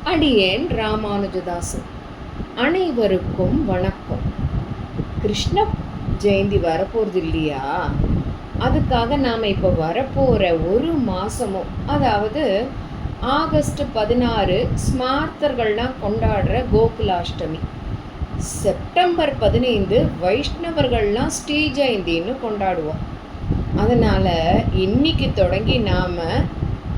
அடியேன் ராமானுஜதாசன். அனைவருக்கும் வணக்கம். கிருஷ்ண ஜெயந்தி வரப்போகிறது இல்லையா? அதுக்காக நாம் இப்போ வரப்போகிற ஒரு மாதமும், அதாவது ஆகஸ்ட் 16 ஸ்மார்த்தர்கள்லாம் கொண்டாடுற கோகுலாஷ்டமி, செப்டம்பர் 15 வைஷ்ணவர்கள்லாம் ஸ்ரீ ஜெயந்தின்னு கொண்டாடுவோம். அதனால் இன்னைக்கு தொடங்கி நாம்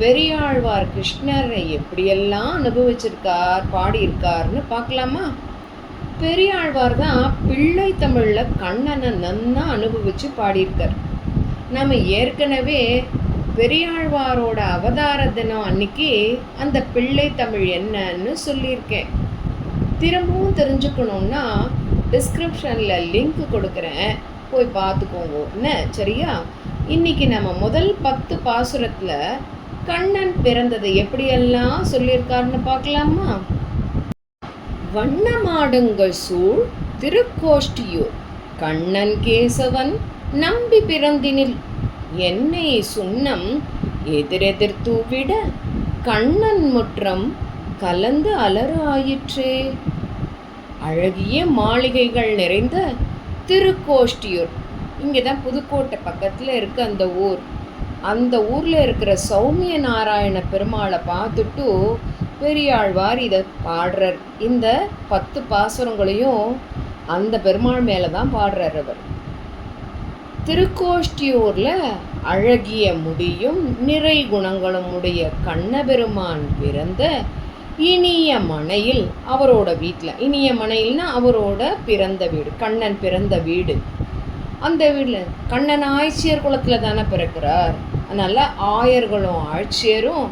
பெரியாழ்வார் கிருஷ்ணரை எப்படியெல்லாம் அனுபவிச்சிருக்கார், பாடியிருக்கார்னு பார்க்கலாமா? பெரியாழ்வார் தான் பிள்ளை தமிழில் கண்ணனை நன்னா அனுபவித்து பாடியிருக்கார். நம்ம ஏற்கனவே பெரியாழ்வாரோட அவதார தினம் அன்னைக்கு அந்த பிள்ளை தமிழ் என்னன்னு சொல்லியிருக்கேன். திரும்பவும் தெரிஞ்சுக்கணுன்னா டிஸ்கிரிப்ஷனில் லிங்க் கொடுக்குறேன், போய் பார்த்துக்கோங்க என்ன, சரியா? இன்னைக்கு நம்ம முதல் 10 பாசுரத்தில் கண்ணன் பிறந்ததை எப்படியெல்லாம் சொல்லியிருக்காருன்னு பார்க்கலாமா? வண்ணமாடுங்கள் சூழ் திருக்கோஷ்டியூர் கண்ணன் கேசவன் நம்பி பிறந்தினில் என்னை சுண்ணம் எதிரெதிர் தூவிட கண்ணன் முற்றம் கலந்து அலறு ஆயிற்றே. அழகிய மாளிகைகள் நிறைந்த திருக்கோஷ்டியூர், இங்கே தான் புதுக்கோட்டை பக்கத்தில் இருக்க அந்த ஊர். அந்த ஊரில் இருக்கிற சௌமிய நாராயண பெருமாளை பார்த்துட்டு பெரியாழ்வார் இதை பாடுறார். இந்த 10 பாசுரங்களையும் அந்த பெருமாள் மேலே தான் பாடுறார் அவர். திருக்கோஷ்டியூரில் அழகிய முடியும் நிறை குணங்களும் உடைய கண்ணபெருமான் பிறந்த இனிய மனையில், அவரோட வீட்டில், இனிய மனையில்னா அவரோட பிறந்த வீடு, கண்ணன் பிறந்த வீடு. அந்த வீட்டில் கண்ணன் ஆய்ச்சியர் குலத்தில் தானே பிறக்கிறார். அதனால் ஆயர்களும் ஆட்சியரும்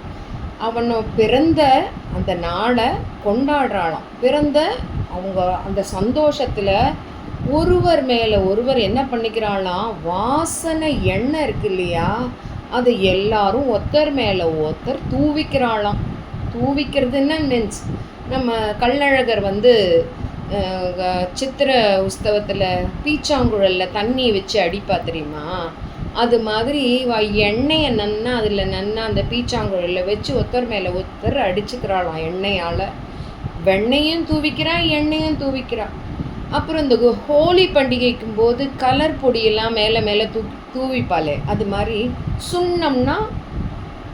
அவனும் பிறந்த அந்த நாளை கொண்டாடுறாளாம். பிறந்த அவங்க அந்த சந்தோஷத்தில் ஒருவர் மேலே ஒருவர் என்ன பண்ணிக்கிறாளாம், வாசனை எண்ணெய் இருக்கு இல்லையா, அதை எல்லாரும் ஒருத்தர் மேலே ஒருத்தர் தூவிக்கிறாளாம். தூவிக்கிறதுன்னா மீன்ஸ் நம்ம கள்ளழகர் சித்திர உற்சவத்தில் பீச்சாங்குழலில் தண்ணி வச்சு அடிப்பா தெரியுமா, அது மாதிரி எண்ணெயை நன்னா அதில் நன்னா அந்த பீச்சாங்குழலில் வச்சு ஒருத்தர் மேலே ஒருத்தர் அடிச்சுக்கிறாளாம் எண்ணெயால். வெண்ணையும் தூவிக்கிறா, எண்ணெயும் தூவிக்கிறா. அப்புறம் இந்த ஹோலி பண்டிகைக்கும் போது கலர் பொடியெல்லாம் மேலே மேலே தூவிப்பாளே, அது மாதிரி சுண்ணம்னா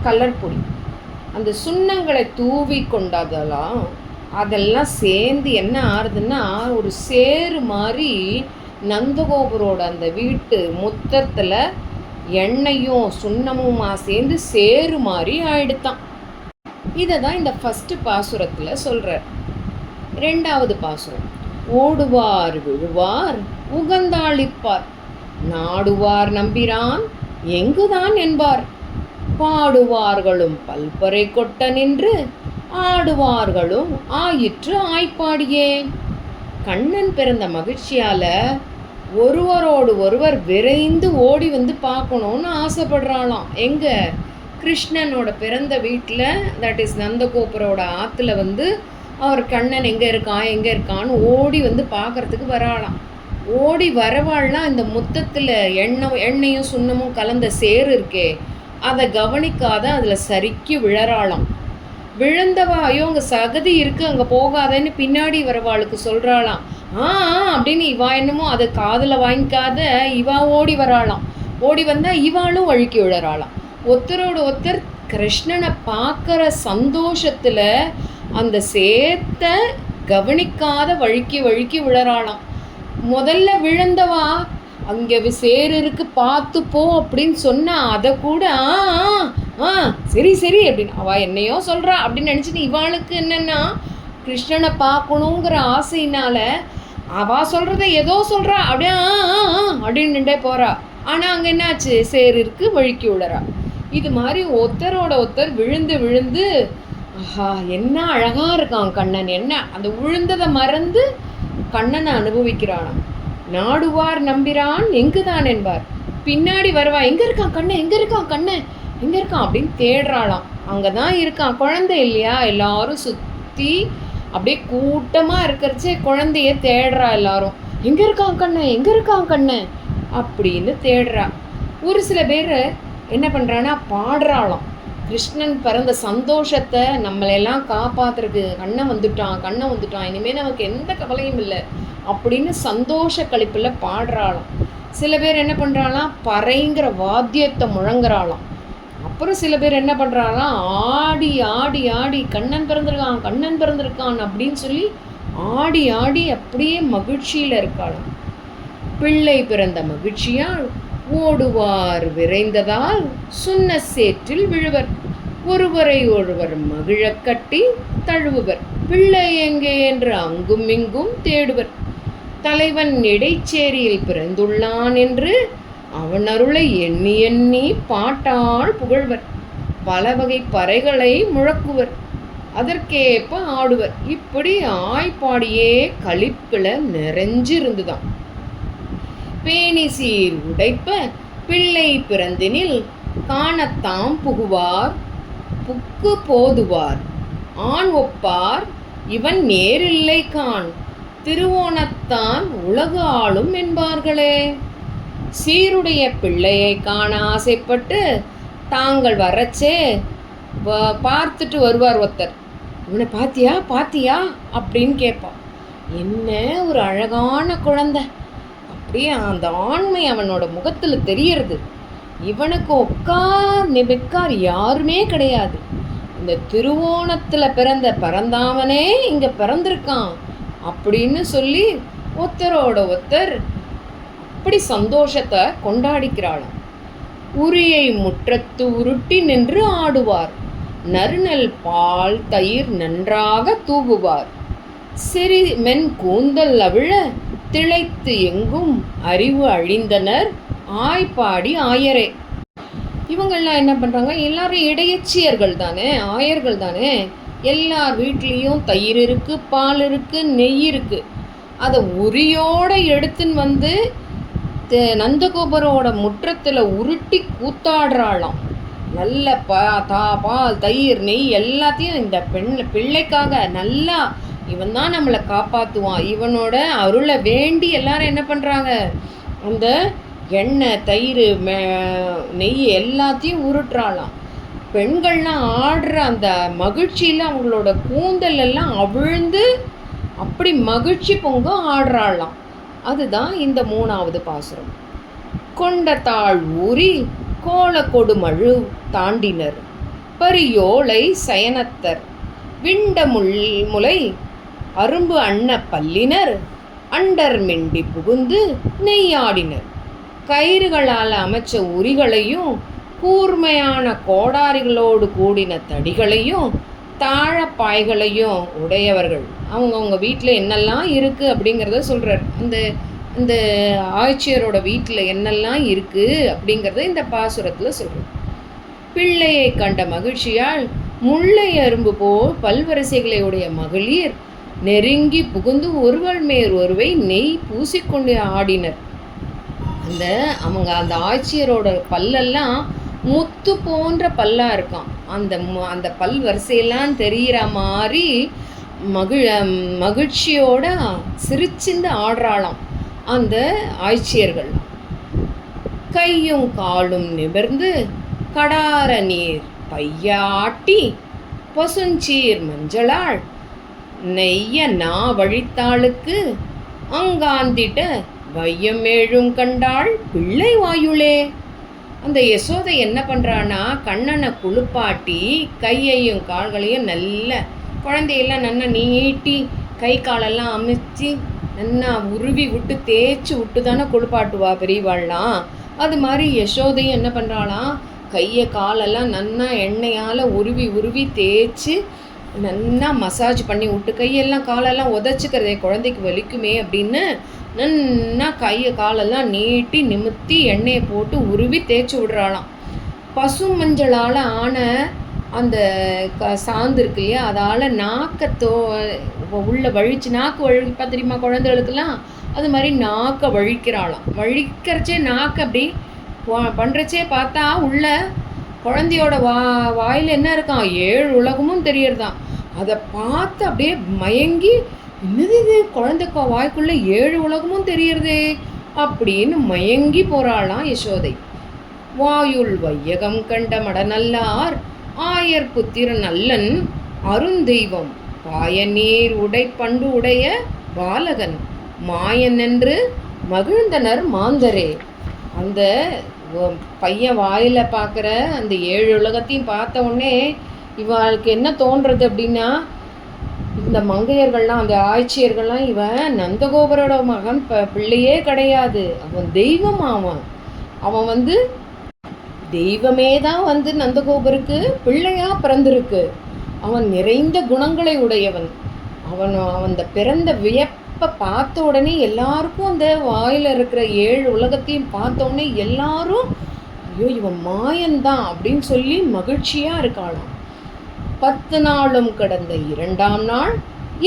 கலர் பொடி, அந்த சுண்ணங்களை தூவி கொண்டாதெல்லாம் அதெல்லாம் சேர்ந்து என்ன ஆறுதுன்னா ஒரு சேரு மாதிரி நந்தகோபுரோட அந்த வீட்டு முத்தத்தில் எண்ணெயும் சுண்ணமுமா சேர்ந்து சேரு மாதிரி ஆயிடுத்தான். இதை தான் இந்த ஃபஸ்ட்டு பாசுரத்தில் சொல்கிறார். 2வது பாசுரம், ஓடுவார் விழுவார் உகந்தாளிப்பார் நாடுவார் நம்பிரான் எங்குதான் என்பார் பாடுவார்களும் பல்பறை கொட்ட நின்று ஆடுவார்களும் ஆயிற்று ஆய்ப்பாடியே. கண்ணன் பிறந்த மகிழ்ச்சியால் ஒருவரோடு ஒருவர் விரைந்து ஓடி வந்து பார்க்கணுன்னு ஆசைப்படுறாளாம். எங்கே? கிருஷ்ணனோட பிறந்த வீட்டில், தட் இஸ் நந்தகோபுரோட ஆற்றுல அவர் கண்ணன் எங்கே இருக்கான்னு ஓடி வந்து பார்க்குறதுக்கு வராளாம். ஓடி வரவாள்லாம் இந்த முத்தத்தில் எண்ணெயும் சுண்ணமும் கலந்த சேரு இருக்கே, அதை கவனிக்காத அதில் சறுக்கி விழறாளாம். விழுந்தவா, ஐயோ அங்கே சகதி இருக்குது அங்கே போகாதன்னு பின்னாடி வரவாளுக்கு சொல்கிறாளாம். அப்படின்னு இவா என்னமோ அதை காதில் வாங்கிக்காத இவா ஓடி வராளாம். ஓடி வந்தால் இவாளும் வழுக்கி விழறாளாம். ஒருத்தரோட ஒருத்தர் கிருஷ்ணனை பார்க்குற சந்தோஷத்தில் அந்த சேத்த கவனிக்காத வழுக்கி விழறாளாம். முதல்ல விழுந்தவா அங்கே சேரு இருக்கு பார்த்து போ அப்படின்னு சொன்னா அதை கூட சரி அப்படின்னு அவள் என்னையோ சொல்கிறா அப்படின்னு நினச்சிட்டு இவாளுக்கு என்னென்னா கிருஷ்ணனை பார்க்கணுங்கிற ஆசையினால அவள் சொல்கிறத ஏதோ சொல்கிறா, அப்படியே அப்படின்னு நின்றே போகிறா. ஆனால் அங்கே என்னாச்சு, சேரு இருக்கு வழுக்கி விழறா. இது மாதிரி ஒருத்தரோட ஒருத்தர் விழுந்து விழுந்து என்ன அழகாக இருக்கான் கண்ணன், என்ன அந்த விழுந்ததை மறந்து கண்ணனை அனுபவிக்கிறானாம். நாடுவார் நம்பிரான் எங்குதான் என்பார், பின்னாடி வருவா எங்கே இருக்கான் கண்ணன் அப்படின்னு தேடுறாளாம். அங்கே தான் இருக்கான், குழந்தை இல்லையா, எல்லாரும் சுற்றி அப்படியே கூட்டமாக இருக்கிறச்சே குழந்தைய தேடுறா. எல்லாரும் எங்கே இருக்கான் கண்ணன் அப்படின்னு தேடுறா. ஒரு சில பேர் என்ன பண்ணுறான்னா பாடுறாளாம், கிருஷ்ணன் பிறந்த சந்தோஷத்தை நம்மளையெல்லாம் காப்பாத்துறதுக்கு கண்ணன் வந்துட்டான் இனிமேல் நமக்கு எந்த கவலையும் இல்லை அப்படின்னு சந்தோஷ கழிப்பில் பாடுறாளாம். சில பேர் என்ன பண்ணுறாளாம், பறைங்கிற வாத்தியத்தை முழங்குறாளாம். அப்புறம் சில பேர் என்ன பண்ணுறாளாம், ஆடி ஆடி ஆடி கண்ணன் பிறந்திருக்கான் அப்படின்னு சொல்லி ஆடி ஆடி அப்படியே மகிழ்ச்சியில் இருக்காளாம். பிள்ளை பிறந்த மகிழ்ச்சியால் ஓடுவார் விரைந்ததால் சுண்ண சேற்றில் விழுவர், ஒருவரை ஒருவர் மகிழக் கட்டி தழுவுவர், பிள்ளை எங்கே என்று அங்கும் இங்கும் தேடுவர், தலைவன் இடைச்சேரியில் பிறந்துள்ளான் என்று அவன் அருளை எண்ணி எண்ணி பாட்டால் புகழ்வர், பல வகை பறைகளை முழக்குவர், அதற்கேற்ப ஆடுவர். இப்படி ஆய்ப்பாடியே களிப்புல நிறைஞ்சிருந்துதான். பேணி சீர் உடைப்ப பிள்ளை பிறந்தினில் காணத்தாம் புகுவார், புக்கு போதுவார், ஆண் ஒப்பார் இவன் நேரில்லை கான், திருவோணத்தான் உலகு ஆளும் என்பார்களே. சீருடைய பிள்ளையை காண ஆசைப்பட்டு தாங்கள் வரச்சே பார்த்துட்டு வருவார் ஒருத்தர். இவனை பாத்தியா அப்படின்னு கேட்பான். என்ன ஒரு அழகான குழந்தை, அப்படியே அந்த ஆண்மை அவனோட முகத்தில் தெரியறது. இவனுக்கு நிற்கார் யாருமே கிடையாது. இந்த திருவோணத்தில் பிறந்தாவனே இங்கே பிறந்திருக்கான் அப்படின்னு சொல்லி ஒருத்தரோட ஒருத்தர் அப்படி சந்தோஷத்தை கொண்டாடிக்கிறாளாம். உரியை முற்றத்து உருட்டி நின்று ஆடுவார், நறுநல் பால் தயிர் நன்றாக தூவுவார், சிறி மென் கூந்தல் அவிழ திளைத்து எங்கும் அறிவு அழிந்தனர் ஆய்ப்பாடி ஆயரே. இவங்கெல்லாம் என்ன பண்ணுறாங்க, எல்லாரும் இடையச்சியர்கள் தானே, ஆயர்கள் தானே. எல்லார் வீட்லேயும் தயிர் இருக்குது, பால் இருக்குது, நெய் இருக்குது. அதை உரியோடு எடுத்துன்னு வந்து நந்தகோபரோட முற்றத்தில் உருட்டி கூத்தாடுறாளாம். நல்ல பால் தயிர் நெய் எல்லாத்தையும் இந்த பிள்ளைக்காக நல்லா, இவன் தான் நம்மளை காப்பாற்றுவான், இவனோட அருளை வேண்டி எல்லாரும் என்ன பண்ணுறாங்க, அந்த எண்ணெய் தயிர் நெய் எல்லாத்தையும் உருட்டுறாளாம். பெண்கள்லாம் ஆடுற அந்த மகிழ்ச்சியில் அவங்களோட கூந்தல் எல்லாம் அவிழ்ந்து அப்படி மகிழ்ச்சி பொங்க ஆடுறாளாம். அதுதான் இந்த 3வது பாசுரம். கொண்ட தாழ் ஊறி கோல கொடுமழு தாண்டினர், பரியோலை சயனத்தர், விண்ட முலை அரும்பு அன்ன பல்லினர், அண்டர் மிண்டி புகுந்து நெய்யாடினர், கயிறுகளால் அமைச்ச உரிகளையும் கூர்மையான கோடாரிகளோடு கூடின தடிகளையும் தாழப்பாய்களையும் உடையவர்கள். அவங்கவுங்க வீட்டில் என்னெல்லாம் இருக்குது அப்படிங்கிறத சொல்கிறார். அந்த ஆட்சியரோட வீட்டில் என்னெல்லாம் இருக்குது அப்படிங்கிறத இந்த பாசுரத்தில் சொல்கிறார். பிள்ளையை கண்ட மகிழ்ச்சியால் முல்லை அரும்பு போல் பல்வரிசைகளை உடைய மகளிர் நெருங்கி புகுந்து ஒருவர் மேல் ஒருவை நெய் பூசிக்கொண்டு ஆடினர். அந்த ஆட்சியரோட பல்லெல்லாம் முத்து போன்ற பல்லாக இருக்கான். அந்த பல் வரிசையெல்லாம் தெரிகிற மாதிரி மகிழ்ச்சியோட சிரிச்சிந்து ஆடுறாளாம் அந்த ஆட்சியர்கள். கையும் காலும் நிமிர்ந்து கடார நீர் பையாட்டி பசுஞ்சீர் மஞ்சளாள் நெய்ய நா வழித்தாளுக்கு அங்காந்திட்ட வையம் ஏழும் கண்டாள் பிள்ளை வாயுளே. அந்த யசோதை என்ன பண்ணுறான்னா, கண்ணனை குளிப்பாட்டி கையையும் கால்களையும் நல்ல குழந்தையெல்லாம் நல்லா நீட்டி கை காலெல்லாம் அமைச்சு நல்லா உருவி விட்டு தேய்ச்சி விட்டு தானே குளிப்பாட்டுவா பெரியவாள்லாம். அது மாதிரி யசோதையும் என்ன பண்ணுறாளாம், கையை காலெல்லாம் நல்லா எண்ணெயால் உருவி தேய்ச்சி நல்லா மசாஜ் பண்ணி விட்டு, கையெல்லாம் காலெல்லாம் உதச்சிக்கிறதே குழந்தைக்கு வலிக்குமே அப்படின்னு நல்லா கையை காலெல்லாம் நீட்டி நிமித்தி எண்ணெயை போட்டு உருவி தேய்ச்சி விடுறாளாம். பசு மஞ்சளால் ஆன அந்த சாந்து இருக்கு இல்லையா, அதால் நாக்கத்தோ உள்ள வழிச்சு, நாக்கு வழிப்பா தெரியுமா குழந்தைகளுக்கெல்லாம், அது மாதிரி நாக்கை வழிக்கிறாளாம். வழிக்கிறச்சே நாக்கு அப்படி பண்ணுறச்சே பார்த்தா உள்ள குழந்தையோட வாயில் என்ன இருக்கான், 7 உலகமும் தெரியறதான். அதை பார்த்து அப்படியே மயங்கி, என்னது இது குழந்தை வாய்க்குள்ளே 7 உலகமும் தெரியறதே அப்படின்னு மயங்கி போகிறாளாம் யசோதை. வாயுள் வையகம் கண்ட மடநல்லார் ஆயர் புத்திரன் அல்லன் அருந்தெய்வம் பாயநீர் உடை பண்டு உடைய பாலகன் மாயன் என்று மகிழ்ந்தனர் மாந்தரே. அந்த பையன் வாயில் பார்க்குற அந்த 7 உலகத்தையும் பார்த்த உடனே இவளுக்கு என்ன தோன்றது அப்படின்னா, இந்த மங்கையர்கள்லாம் அந்த ஆட்சியர்கள்லாம் இவன் நந்தகோபரோட மகன் பிள்ளையே கிடையாது, அவன் தெய்வம். அவன் வந்து தெய்வமே தான் வந்து நந்தகோபருக்கு பிள்ளையா பிறந்திருக்கு. அவன் நிறைந்த குணங்களை உடையவன். அந்த பிறந்த வியப்பை பார்த்த உடனே எல்லாருக்கும் அந்த வாயில் இருக்கிற 7 உலகத்தையும் பார்த்த உடனே எல்லாரும் ஐயோ இவன் மாயன்தான் அப்படின்னு சொல்லி மகிழ்ச்சியாக இருக்காளாம். 10 நாளும் கடந்த 2ஆம் நாள்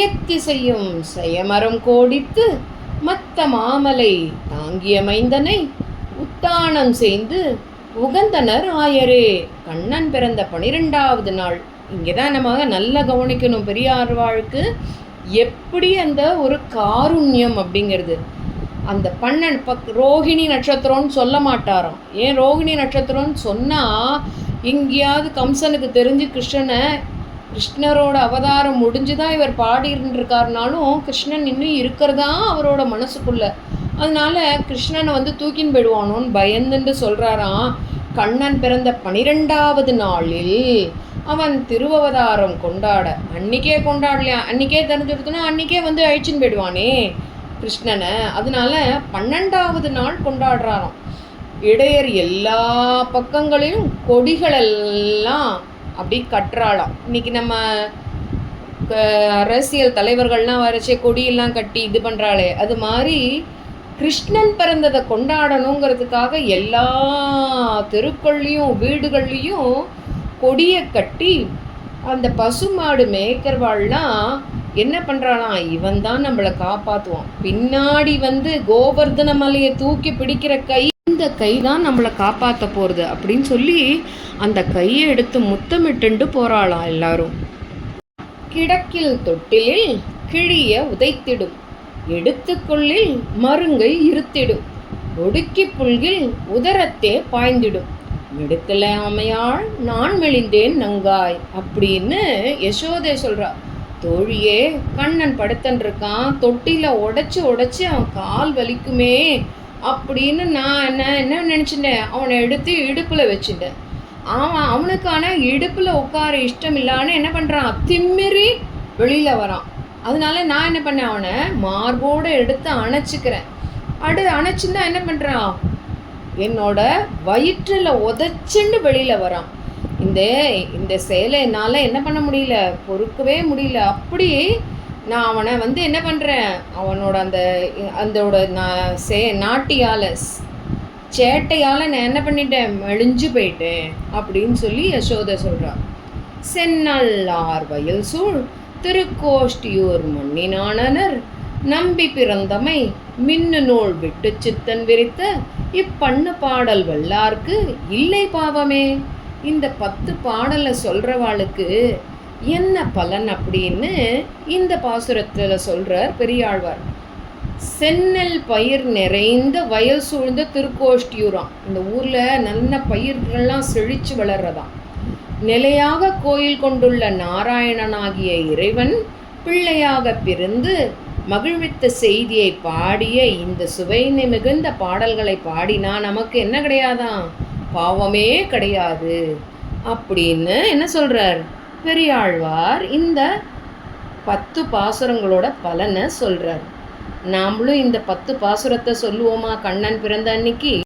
எத்திசையும் செயமரம் கோடித்து மத்த மாமலை தாங்கிய மைந்தனை உத்தானம் செய்து உகந்தனர் ஆயரே. கண்ணன் பிறந்த 12ஆவது நாள். இங்கே தான் நம்ம நல்லா கவனிக்கணும். பெரியாழ்வாருக்கு எப்படி அந்த ஒரு காருண்யம் அப்படிங்கிறது. அந்த 12 ரோகிணி நட்சத்திரம்னு சொல்ல மாட்டாராம். ஏன் ரோகிணி நட்சத்திரம்னு சொன்னால் எங்கேயாவது கம்சனுக்கு தெரிஞ்சு கிருஷ்ணரோட அவதாரம் முடிஞ்சுதான் இவர் பாடிருக்காருனாலும் கிருஷ்ணன் இன்னும் இருக்கிறதா அவரோட மனசுக்குள்ள. அதனால கிருஷ்ணனை வந்து தூக்கின்னு போயிடுவானோன்னு பயந்துட்டு சொல்கிறாராம். கண்ணன் பிறந்த 12ஆவது நாளில் அவன் திருவவதாரம் கொண்டாட அன்றைக்கே கொண்டாடலையா, அன்றைக்கே தெரிஞ்சுடுத்துனா அன்றைக்கே வந்து அழிச்சின்னு போயிடுவானே கிருஷ்ணனை. அதனால 12ஆவது நாள் கொண்டாடுறாராம். இடையர் எல்லா பக்கங்களிலும் கொடிகளெல்லாம் அப்படி கட்டுறாளாம். இன்றைக்கி நம்ம அரசியல் தலைவர்கள்லாம் வரைச்சே கொடியெல்லாம் கட்டி இது பண்ணுறாளே, அது மாதிரி கிருஷ்ணன் பிறந்ததை கொண்டாடணுங்கிறதுக்காக எல்லா தெருக்கள்லேயும் வீடுகள்லேயும் கொடியை கட்டி அந்த பசுமாடு மேய்க்கிறவாள்லாம் என்ன பண்ணுறாளாம், இவன் தான் நம்மளை காப்பாற்றுவான், பின்னாடி வந்து கோவர்தன மலையை தூக்கி பிடிக்கிற கை, இந்த கை தான் நம்மளை காப்பாற்ற போகிறது அப்படின்னு சொல்லி அந்த கையை எடுத்து முத்தமிட்டு போகிறாளாம் எல்லாரும். கிடக்கில் தொட்டிலில் கிழிய உதைத்திடும், எடுத்துக்கொள்ளில் மருங்கை இருத்திடும், ஒடுக்கி புல்கில் உதரத்தே பாய்ந்திடும், மெடுக்கல அமையாள் நான் மெலிந்தேன் நங்காய் அப்படின்னு யசோதை சொல்கிறா. தோழியே, கண்ணன் படுத்தன் இருக்கான், தொட்டில உடச்சி அவன் கால் வலிக்குமே அப்படின்னு நான் என்ன நினச்சிட்டேன், அவனை எடுத்து இடுப்பில் வச்சுட்டேன். அவனுக்கான இடுப்பில் உட்கார இஷ்டம் இல்லான்னு என்ன பண்ணுறான், திம்மிரி வெளியில் வரான். அதனால நான் என்ன பண்ணேன், அவனை மார்போடு எடுத்து அணைச்சிக்கிறேன். அணைச்சின்னா என்ன பண்ணுறான், என்னோட வயிற்றில் உதச்சுண்டு வெளியில் வரான். இந்த செயலை என்னால் என்ன பண்ண முடியல, பொறுக்கவே முடியல. அப்படி நான் அவனை வந்து என்ன பண்ணுறேன், அவனோட அந்தோட நாட்டியால் சேட்டையால் நான் என்ன பண்ணிட்டேன், மெலிஞ்சு போயிட்டேன் அப்படின்னு சொல்லி யசோதை சொல்கிறான். செந்நல்லார் வயல் சூழ் திருக்கோஷ்டியூர் மண்ணினானனர் நம்பி பிறந்தமை மின்னு நூல் விட்டு சித்தன் விரித்த இப்பண்ணு பாடல் வல்லார்க்கு இல்லை பாவமே. இந்த 10 பாடலை சொல்கிறவாளுக்கு என்ன பலன் அப்படின்னு இந்த பாசுரத்தில் சொல்கிறார் பெரியாழ்வார். செந்நெல் பயிர் நிறைந்த வயல் சூழ்ந்த திருக்கோஷ்டியூராம். இந்த ஊரில் நல்ல பயிர்கள்லாம் செழித்து வளர்றதாம். நிலையாக கோயில் கொண்டுள்ள நாராயணனாகிய இறைவன் பிள்ளையாக பிறந்து மகிழ்வித்த செய்தியை பாடிய இந்த சுவைனை மிகுந்த பாடல்களை பாடினா நமக்கு என்ன கிடையாதான், பாவமே கிடையாது அப்படின்னு என்ன சொல்கிறார் பெரியாழ்வார். இந்த 10 பாசுரங்களோட பலனை சொல்கிறார். நாமளும் இந்த 10 பாசுரத்தை சொல்லுவோமா கண்ணன் பிறந்த அன்னைக்கு?